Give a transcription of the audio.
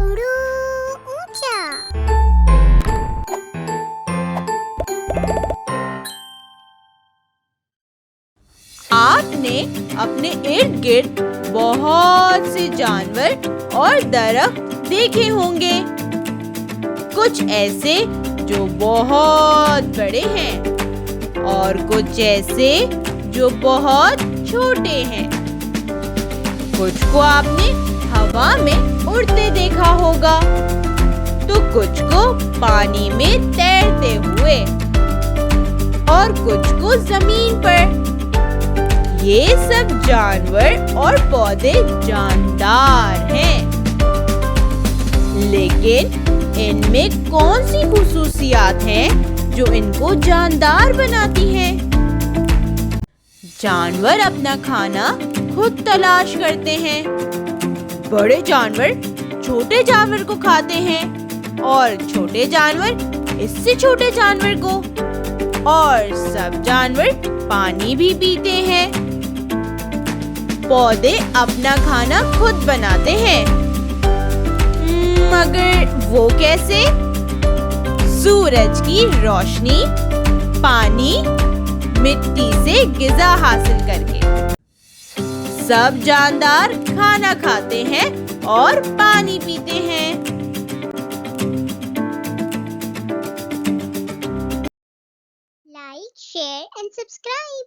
उड़ो ऊंचा। आपने अपने इर्द गिर्द बहुत से जानवर और दरख्त देखे होंगे। कुछ ऐसे जो बहुत बड़े हैं और कुछ ऐसे जो बहुत छोटे हैं। कुछ को आपने हवा में उड़ते देखा होगा, तो कुछ को पानी में तैरते हुए और कुछ को जमीन पर। ये सब जानवर और पौधे जानदार हैं, लेकिन इनमें कौन सी खुसूसियात हैं जो इनको जानदार बनाती हैं? जानवर अपना खाना खुद तलाश करते हैं। बड़े जानवर छोटे जानवर को खाते हैं और छोटे जानवर इससे छोटे जानवर को, और सब जानवर पानी भी पीते हैं। पौधे अपना खाना खुद बनाते हैं, मगर वो कैसे? सूरज की रोशनी, पानी, मिट्टी से ग़िज़ा हासिल करके। सब जानदार खाना खाते हैं और पानी पीते हैं। Like, share and subscribe.